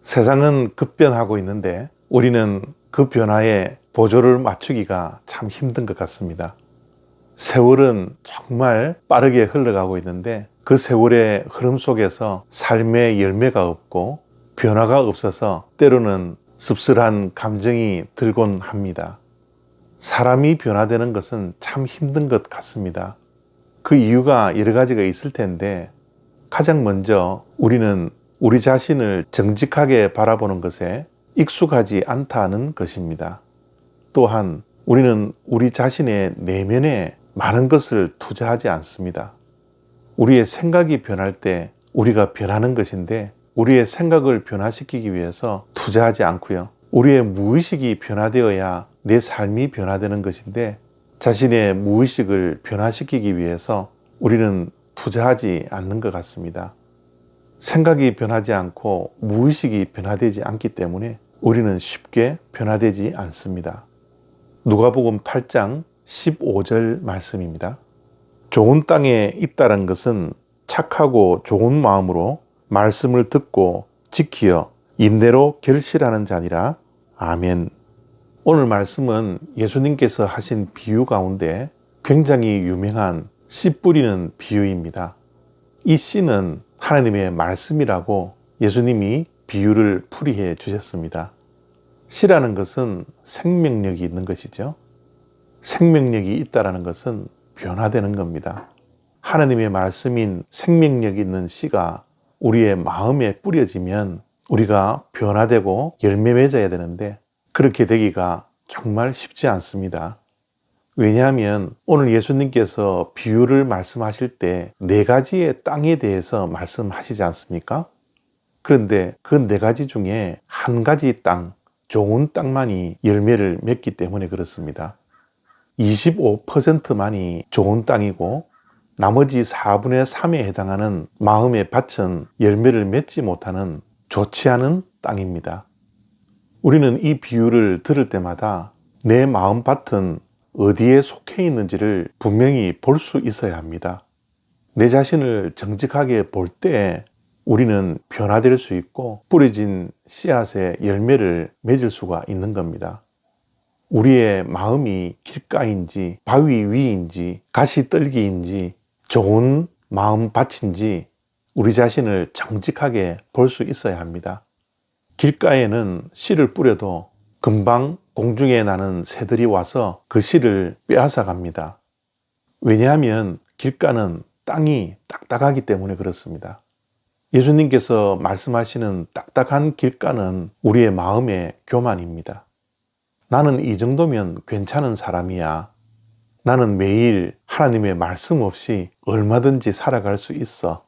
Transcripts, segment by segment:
세상은 급변하고 있는데 우리는 그 변화에 보조를 맞추기가 참 힘든 것 같습니다. 세월은 정말 빠르게 흘러가고 있는데 그 세월의 흐름 속에서 삶의 열매가 없고 변화가 없어서 때로는 씁쓸한 감정이 들곤 합니다. 사람이 변화되는 것은 참 힘든 것 같습니다. 그 이유가 여러 가지가 있을 텐데 가장 먼저 우리는 우리 자신을 정직하게 바라보는 것에 익숙하지 않다는 것입니다. 또한 우리는 우리 자신의 내면에 많은 것을 투자하지 않습니다. 우리의 생각이 변할 때 우리가 변하는 것인데 우리의 생각을 변화시키기 위해서 투자하지 않고요. 우리의 무의식이 변화되어야 내 삶이 변화되는 것인데 자신의 무의식을 변화시키기 위해서 우리는 투자하지 않는 것 같습니다. 생각이 변하지 않고 무의식이 변화되지 않기 때문에 우리는 쉽게 변화되지 않습니다. 누가복음 8장 15절 말씀입니다. 좋은 땅에 있다는 것은 착하고 좋은 마음으로 말씀을 듣고 지키어 인내로 결실하는 자니라. 아멘. 오늘 말씀은 예수님께서 하신 비유 가운데 굉장히 유명한 씨 뿌리는 비유입니다. 이 씨는 하나님의 말씀이라고 예수님이 비유를 풀이해 주셨습니다. 씨라는 것은 생명력이 있는 것이죠. 생명력이 있다는 것은 변화되는 겁니다. 하나님의 말씀인 생명력 있는 씨가 우리의 마음에 뿌려지면 우리가 변화되고 열매 맺어야 되는데 그렇게 되기가 정말 쉽지 않습니다. 왜냐하면 오늘 예수님께서 비유를 말씀하실 때 4가지의 땅에 대해서 말씀하시지 않습니까? 그런데 그 4가지 중에 한 가지 땅, 좋은 땅만이 열매를 맺기 때문에 그렇습니다. 25%만이 좋은 땅이고 나머지 4분의 3에 해당하는 마음의 밭은 열매를 맺지 못하는 좋지 않은 땅입니다. 우리는 이 비유를 들을 때마다 내 마음 밭은 어디에 속해 있는지를 분명히 볼 수 있어야 합니다. 내 자신을 정직하게 볼 때 우리는 변화될 수 있고 뿌려진 씨앗의 열매를 맺을 수가 있는 겁니다. 우리의 마음이 길가인지 바위 위인지 가시떨기인지 좋은 마음 밭인지 우리 자신을 정직하게 볼 수 있어야 합니다. 길가에는 씨를 뿌려도 금방 공중에 나는 새들이 와서 그 씨를 빼앗아 갑니다. 왜냐하면 길가는 땅이 딱딱하기 때문에 그렇습니다. 예수님께서 말씀하시는 딱딱한 길가는 우리의 마음의 교만입니다. 나는 이 정도면 괜찮은 사람이야. 나는 매일 하나님의 말씀 없이 얼마든지 살아갈 수 있어.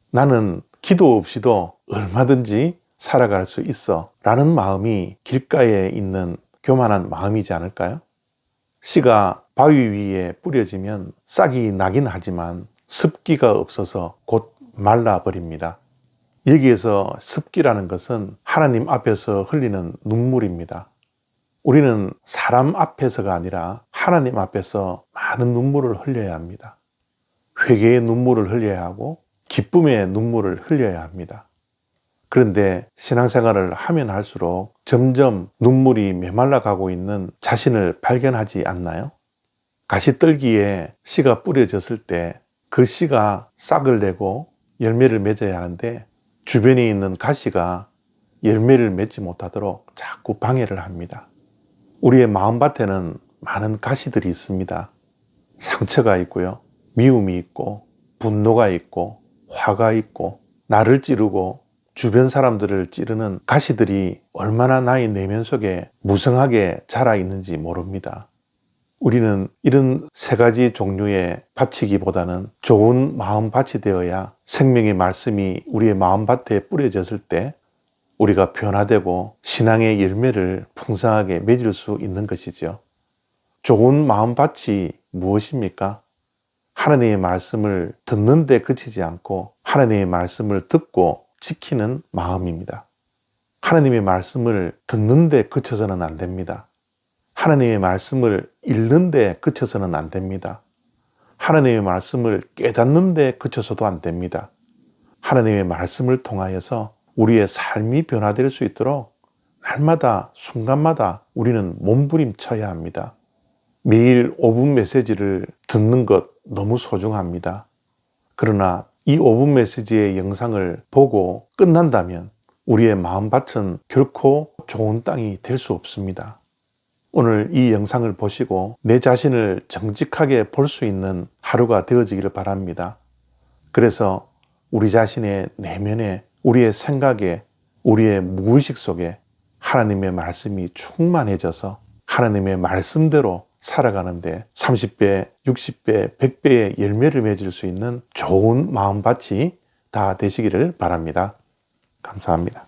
나는 기도 없이도 얼마든지 살아갈 수 있어. 라는 마음이 길가에 있는 교만한 마음이지 않을까요? 씨가 바위 위에 뿌려지면 싹이 나긴 하지만 습기가 없어서 곧 말라버립니다. 여기에서 습기라는 것은 하나님 앞에서 흘리는 눈물입니다. 우리는 사람 앞에서가 아니라 하나님 앞에서 많은 눈물을 흘려야 합니다. 회개의 눈물을 흘려야 하고 기쁨의 눈물을 흘려야 합니다. 그런데 신앙생활을 하면 할수록 점점 눈물이 메말라 가고 있는 자신을 발견하지 않나요? 가시떨기에 씨가 뿌려졌을 때 그 씨가 싹을 내고 열매를 맺어야 하는데 주변에 있는 가시가 열매를 맺지 못하도록 자꾸 방해를 합니다. 우리의 마음밭에는 많은 가시들이 있습니다. 상처가 있고요. 미움이 있고 분노가 있고 화가 있고 나를 찌르고 주변 사람들을 찌르는 가시들이 얼마나 나의 내면 속에 무성하게 자라 있는지 모릅니다. 우리는 이런 3가지 종류의 밭이기보다는 좋은 마음밭이 되어야 생명의 말씀이 우리의 마음밭에 뿌려졌을 때 우리가 변화되고 신앙의 열매를 풍성하게 맺을 수 있는 것이죠. 좋은 마음밭이 무엇입니까? 하나님의 말씀을 듣는 데 그치지 않고 하나님의 말씀을 듣고 지키는 마음입니다. 하나님의 말씀을 듣는 데 그쳐서는 안 됩니다. 하나님의 말씀을 읽는 데 그쳐서는 안 됩니다. 하나님의 말씀을 깨닫는 데 그쳐서도 안 됩니다. 하나님의 말씀을 통하여서 우리의 삶이 변화될 수 있도록 날마다 순간마다 우리는 몸부림쳐야 합니다. 매일 5분 메시지를 듣는 것 너무 소중합니다. 그러나 이 5분 메시지의 영상을 보고 끝난다면 우리의 마음밭은 결코 좋은 땅이 될 수 없습니다. 오늘 이 영상을 보시고 내 자신을 정직하게 볼 수 있는 하루가 되어지기를 바랍니다. 그래서 우리 자신의 내면에, 우리의 생각에, 우리의 무의식 속에 하나님의 말씀이 충만해져서 하나님의 말씀대로 살아가는데 30배, 60배, 100배의 열매를 맺을 수 있는 좋은 마음밭이 다 되시기를 바랍니다. 감사합니다.